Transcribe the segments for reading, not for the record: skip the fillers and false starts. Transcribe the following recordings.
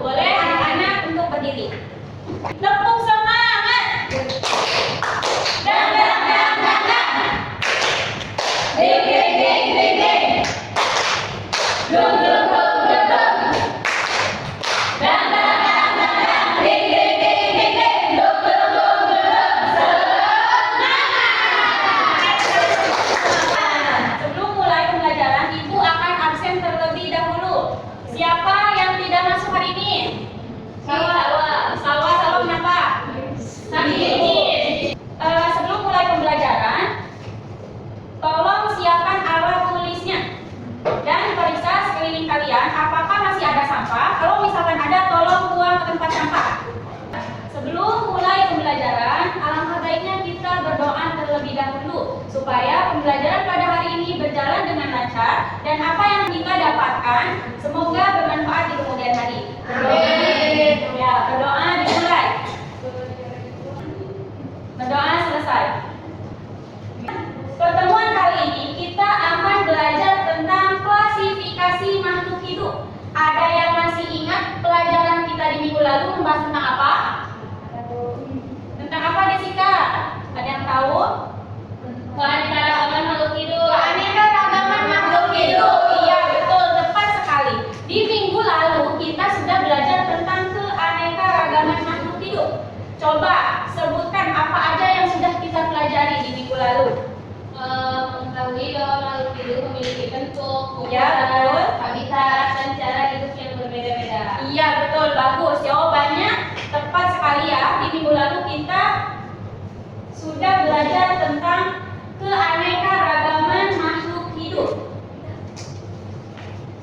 Boleh anak-anak untuk berdiri. Tepuk semangat. Dang dang dang dang dang. Ding ding ding ding ding. Dung dung dung dung dung. Dang dang dang dang dang. Ding ding ding ding ding. Dung dung dung dung dung. Semangat. Sebelum mulai pembelajaran, Ibu akan absen terlebih dahulu. Siapa yang tidak masuk hari ini? Salwa kenapa? Sebelum mulai pembelajaran, tolong siapkan alat tulisnya dan periksa sekeliling kalian apakah masih ada sampah. Kalau misalkan ada, tolong buang ke tempat sampah. Sebelum mulai pembelajaran, alangkah baiknya kita berdoa terlebih dahulu supaya pembelajaran pada hari ini berjalan dengan lancar dan apa yang kita dapatkan semoga bermanfaat di kemudian hari. Ya, berdoa dimulai. Berdoa selesai. Pertemuan kali ini kita akan belajar tentang klasifikasi makhluk hidup. Ada yang masih ingat pelajaran kita di minggu lalu membahas tentang apa? Tentang apa, Desika? Ada yang tahu? Keanekaragaman makhluk hidup. Keanekaragaman makhluk hidup. Iya, betul, tepat sekali. Di minggu lalu kita sudah belajar tentang keanekaragaman makhluk hidup. Coba sebutkan apa aja yang sudah kita pelajari di minggu lalu. Mengetahui bahwa makhluk hidup memiliki bentuk, Iya, betul. habitat, dan cara hidup yang berbeda-beda. Iya, betul, bagus. Jawabannya tepat sekali ya. Di minggu lalu kita sudah belajar tentang keanekaragaman makhluk hidup.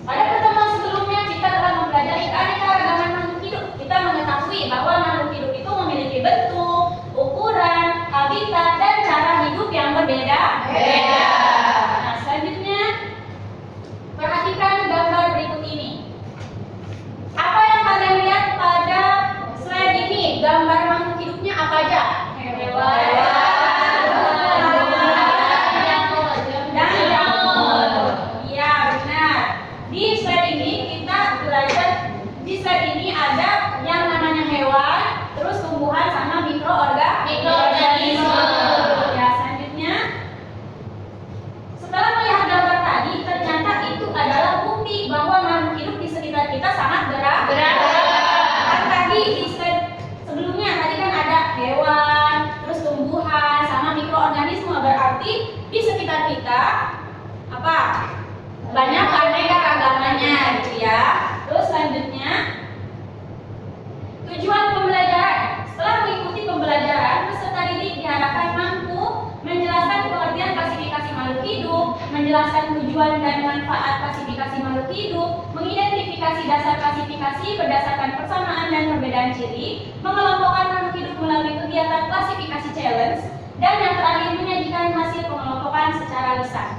Pada pertemuan sebelumnya kita telah mempelajari keanekaragaman makhluk hidup. Kita mengetahui bahwa makhluk hidup itu memiliki bentuk, ukuran, habitat, dan cara hidup yang berbeda-beda. Nah, selanjutnya perhatikan gambar berikut ini. Apa yang kalian lihat pada slide ini? Gambar makhluk hidupnya apa aja? Hewan. Dan jamur. Iya, benar. Di slide ini kita belajar, di slide ini ada yang namanya hewan, terus tumbuhan sama mikroorganisme. Ya, selanjutnya setelah melihat gambar tadi, ternyata itu adalah bukti bahwa makhluk hidup di sekitar kita sangat beragam. Kan tadi di slide sebelumnya tadi kan ada hewan, terus tumbuhan sama mikroorganisme, berarti di sekitar kita apa? Banyak keanekaragamannya gitu ya. Terus selanjutnya tujuan pembelajaran. Setelah mengikuti pembelajaran, peserta didik diharapkan mampu menjelaskan pengertian klasifikasi makhluk hidup, menjelaskan tujuan dan manfaat klasifikasi makhluk hidup, mengidentifikasi dasar klasifikasi berdasarkan persamaan dan perbedaan ciri, mengelompokkan makhluk hidup melalui kegiatan klasifikasi challenge, dan yang terakhir menyajikan hasil pengelompokan secara lisan.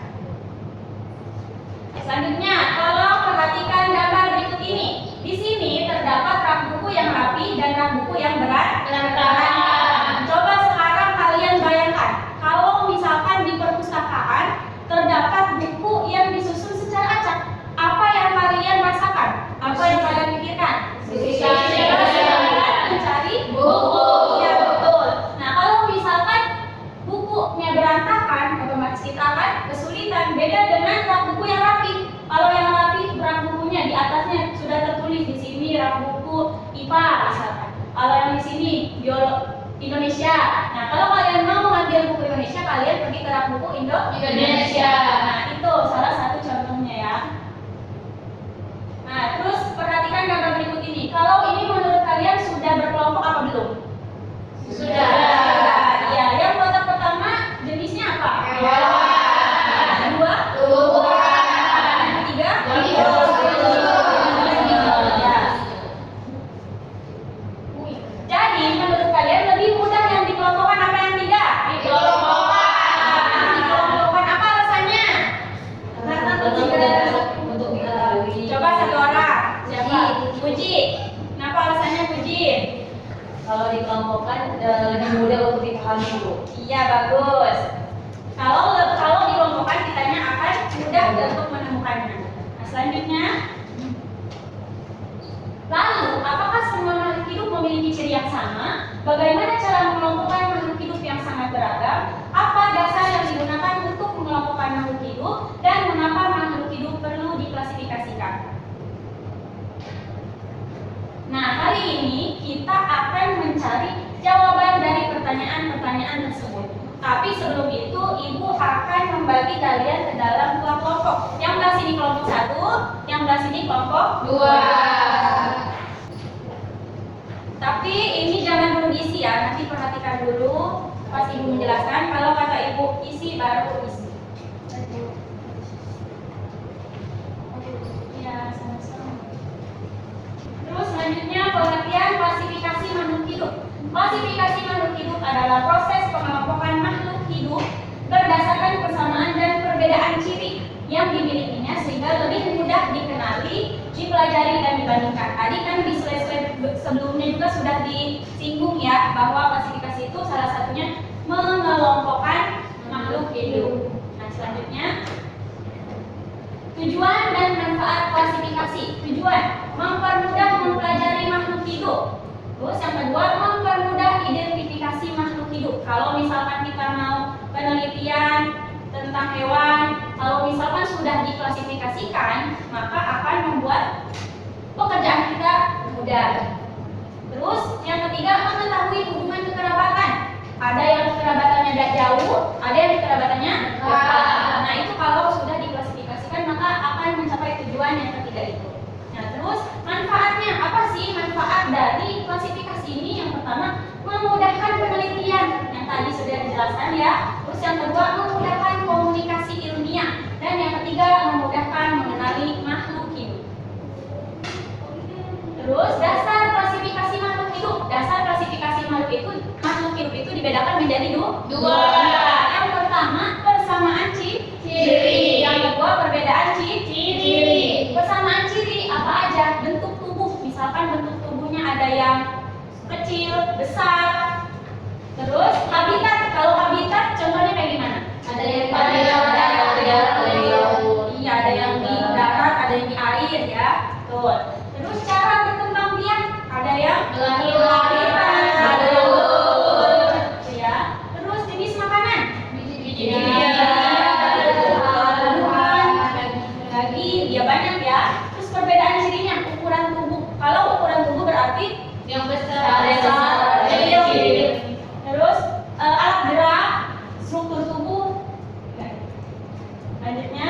Selanjutnya, tolong perhatikan gambar berikut ini. Di sini terdapat rak buku yang rapi dan rak buku yang berantakan. Coba sekarang kalian bayangkan, kalau misalkan di perpustakaan terdapat buku yang disusun secara acak, apa yang kalian rasakan? Apa yang kalian pikirkan? Mencari buku. Ya, betul. Nah, kalau misalkan bukunya berantakan, otomatis kita akan kesulitan. Beda dengan rak buku yang rapi. Kalau yang rapi, rak bukunya di atasnya sudah tertulis di sini rak buku IPA misalkan. Kalau yang di sini Indonesia. Nah, kalau kalian mau mengambil buku Indonesia, kalian pergi ke rak buku Indonesia. Nah, itu salah satu contohnya ya. Nah, terus perhatikan gambar berikut ini. Kalau ini menurut kalian sudah berkelompok apa belum? Sudah. Ya, yang kotak pertama jenisnya apa? Hewan. Kedua? Tumbuhan. Yang ketiga? Ya. Jadi, menurut kalian lebih mudah yang dikelompokkan apa yang tidak? Dikelompokkan apa alasannya? Karena untuk diketahui. Coba satu orang. Siapa? Puji. Kenapa alasannya Puji? Kalau dikelompokkan lebih mudah untuk dipahami, Bu. Iya, bagus. Kalau dikelompokkan kitanya akan mudah untuk menemukannya. Nah, selanjutnya, lalu apa ciri yang sama, bagaimana cara mengelompokkan makhluk hidup yang sangat beragam, apa dasar yang digunakan untuk mengelompokkan makhluk hidup, dan mengapa makhluk hidup perlu diklasifikasikan. Nah, hari ini kita akan mencari jawaban dari pertanyaan-pertanyaan tersebut. Tapi sebelum itu, Ibu akan membagi kalian ke dalam dua kelompok. Yang belah sini kelompok 1, yang belah sini kelompok 2. Tapi ini jangan dulu isi ya, nanti perhatikan dulu pas Ibu menjelaskan. Kalau kata Ibu isi, baru isi. Ya, sama-sama. Terus selanjutnya pengertian klasifikasi makhluk hidup. Klasifikasi makhluk hidup adalah proses pengelompokan makhluk hidup berdasarkan persamaan dan perbedaan ciri yang dimilikinya sehingga lebih mudah dikenali, dipelajari, dan dibandingkan. Tadi kan di slide-slide sebelumnya juga sudah disinggung ya bahwa klasifikasi itu salah satunya mengelompokkan makhluk hidup. Nah, selanjutnya tujuan dan manfaat klasifikasi. Tujuan mempermudah mempelajari makhluk hidup. Terus yang kedua, mempermudah identifikasi makhluk hidup. Kalau misalkan kita mau penelitian tentang hewan, kalau misalkan sudah diklasifikasikan, maka akan membuat pekerjaan kita mudah. Terus yang ketiga, mengetahui hubungan kekerabatan. Ada yang kekerabatannya jauh, ada yang kekerabatannya dekat. Nah, itu kalau sudah diklasifikasikan maka akan mencapai tujuan yang ketiga itu. Nah, terus manfaatnya apa sih manfaat dari klasifikasi ini? Yang pertama, memudahkan penelitian yang tadi sudah dijelaskan ya. Terus yang kedua, memudahkan komunikasi ilmiah, dan yang ketiga, memudahkan mengenali makhluk hidup. Terus dasar klasifikasi makhluk hidup. Dasar klasifikasi makhluk hidup itu dibedakan menjadi dua. Yang pertama, persamaan ciri. Yang kedua, perbedaan ciri. Persamaan ciri apa aja? Bentuk tubuh. Misalkan bentuk tubuhnya ada yang kecil, besar. Terus habitat. Kalau habitat contohnya kayak gimana? Ada yang di darat, ada yang di air ya. Tuh. Terus cara berkembang biak, ada yang kelahiran, ada yang ya. Terus jenis makanan, daging, ya banyak ya. Terus perbedaan cirinya, ukuran tubuh. Kalau ukuran tubuh berarti yang besar, kecil. Terus alat gerak, struktur tubuh. Lanjutnya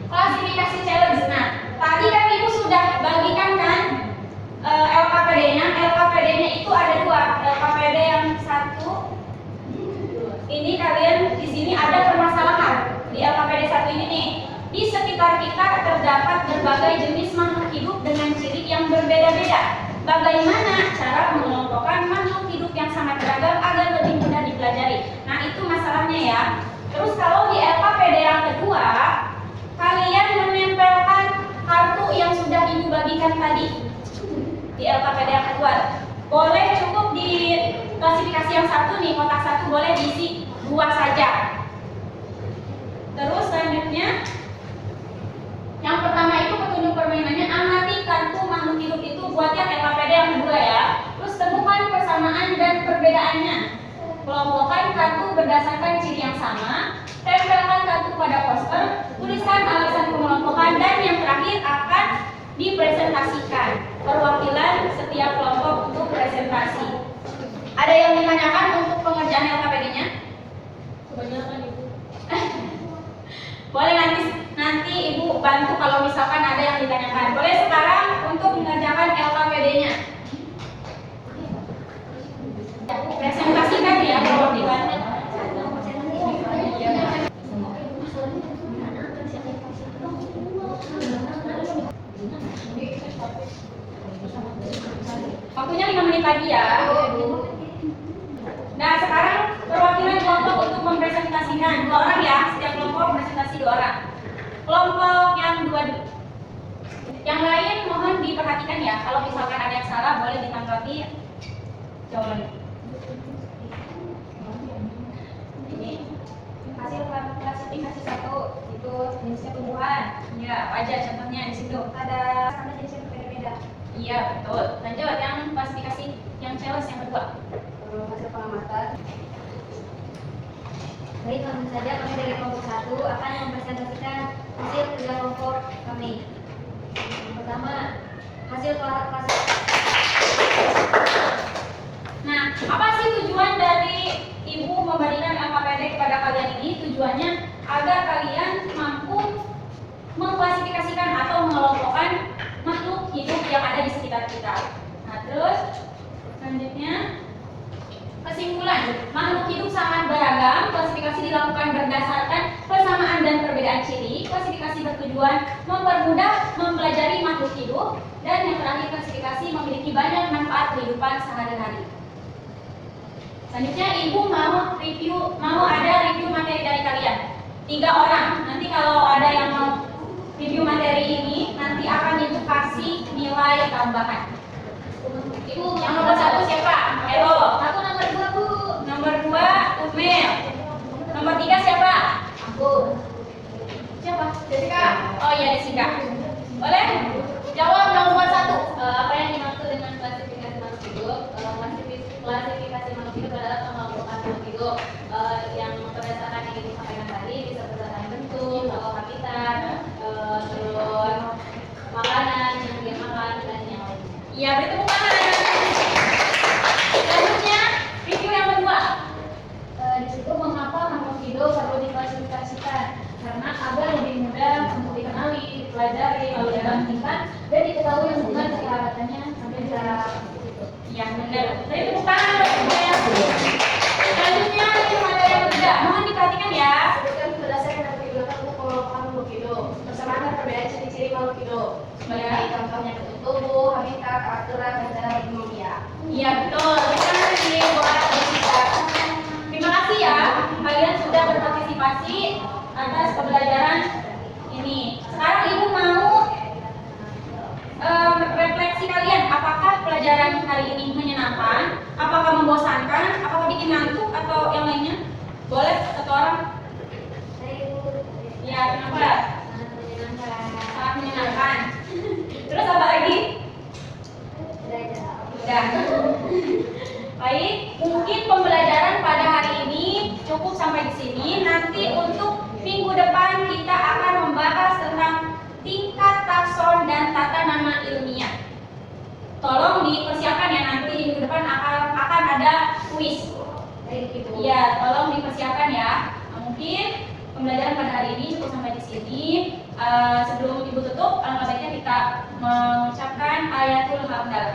klasifikasi challenge. Nah, tadi kan Ibu sudah bagikan kan LKPD-nya. LKPD-nya itu ada dua. LKPD yang satu ini kalian di sini ada permasalahan di LKPD 1 ini nih. Di sekitar kita terdapat berbagai jenis makhluk hidup dengan ciri yang berbeda-beda. Bagaimana cara mengelompokkan makhluk hidup yang sangat beragam agar lebih mudah dipelajari? Nah, itu masalahnya ya. Terus kalau di LKPD yang kedua, kalian menempelkan kartu yang sudah Ibu bagikan tadi di LKPD yang kedua. Boleh cukup di klasifikasi yang satu nih, kotak satu boleh diisi 2 saja. Terus selanjutnya, yang pertama itu petunjuk permainannya, amati kartu makhluk hidup itu buat yang LKPD yang kedua ya. Terus temukan persamaan dan perbedaannya. Kelompokkan kartu berdasarkan ciri yang sama. Tempelkan kartu pada poster. Tuliskan alasan pengelompokan, dan yang terakhir akan dipresentasikan perwakilan setiap kelompok untuk presentasi. Ada yang ditanyakan untuk pengerjaan LKPD-nya? Kebanyakan Ibu. Boleh nanti Ibu bantu kalau misalkan ada yang ditanyakan. Boleh sekarang untuk mengerjakan LKPD-nya. Presentasikan ya perwakilan. Waktunya 5 menit lagi ya. Nah, sekarang perwakilan kelompok untuk mempresentasikan 2 orang ya. Setiap kelompok presentasi 2 orang. Kelompok yang 2 dulu. Yang lain mohon diperhatikan ya. Kalau misalkan ada yang salah boleh ditanggapi jawabannya. Ini hasil klasifikasi 1 itu jenisnya tumbuhan. Ya, wajar contohnya di situ. Ada sama jenisnya berbeda-beda. Iya, betul. Lanjut yang klasifikasi yang challenge yang kedua. Hasil pengamatan. Baik, langsung saja kami dari kelompok 1 akan mempresentasikan hasil kerja kelompok kami. Yang pertama, hasil klasifikasi. Nah, apa sih tujuan dari Ibu memberikan LKPD kepada kalian ini? Tujuannya agar kalian mampu mengklasifikasikan atau mengelompokkan makhluk hidup yang ada di sekitar kita. Nah, terus selanjutnya kesimpulan, makhluk hidup sangat beragam. Klasifikasi dilakukan berdasarkan persamaan dan perbedaan ciri. Klasifikasi bertujuan mempermudah mempelajari makhluk hidup. Dan yang terakhir, klasifikasi memiliki banyak manfaat kehidupan sehari-hari. Selanjutnya Ibu mau ada review materi dari kalian 3 orang. Nanti kalau ada yang mau review materi ini, nanti akan Ibu kasih nilai tambahan. Ibu yang nomor 1 siapa? Elo. Aku nomor 2, Bu. Nomor 2 Umel. Nomor 3 siapa? Aku. Siapa? Jessica. Oh iya, Jessica. Boleh jawab nomor 1. Apa yang dimaksud dengan klasifikasi makhluk hidup? Klasifikasi makhluk hidup adalah pengelompokan makhluk hidup yang berdasarkan yang disampaikan tadi, bisa berdasarkan bentuk atau habitat, terus makanan yang dia makan dan yang lainnya. Iya, beri tepuk tangan. Selanjutnya review yang kedua. Di situ mengapa makhluk hidup perlu diklasifikasikan? Karena agar lebih mudah untuk dikenali, dipelajari, lalu dibandingkan dan diketahui hubungan kekerabatannya sampai bisa situ. Iya, benar. Beri tepuk tangan buat Umel. Selanjutnya review materi yang ketiga. Mohon diperhatikan ya. Sebutkan berdasarkan yang digunakan untuk pengelompokan makhluk hidup, persamaan dan perbedaan ciri-ciri makhluk hidup, sebagai contohnya bentuk tubuh, habitat, karakteristik, dan cara berkembang biak. Iya, betul. Terima kasih buat Jessica. Terima kasih ya, kalian sudah berpartisipasi atas pembelajaran ini. Sekarang Ibu mau refleksi kalian. Apakah pelajaran hari ini menyenangkan? Apakah membosankan? Apakah bikin ngantuk atau yang lainnya? Boleh satu orang? Ya, kenapa? Sangat menyenangkan. Terus apa lagi? Udah. Baik, mungkin pembelajaran pada hari ini cukup sampai di sini. Nanti untuk minggu depan kita akan membahas tentang tingkat takson dan tata nama ilmiah. Tolong dipersiapkan ya, nanti minggu depan akan ada kuis. Iya, tolong dipersiapkan ya. Nah, mungkin pembelajaran pada hari ini cukup sampai di sini. Sebelum Ibu tutup, alangkah baiknya kita mengucapkan ayatul hamdalah.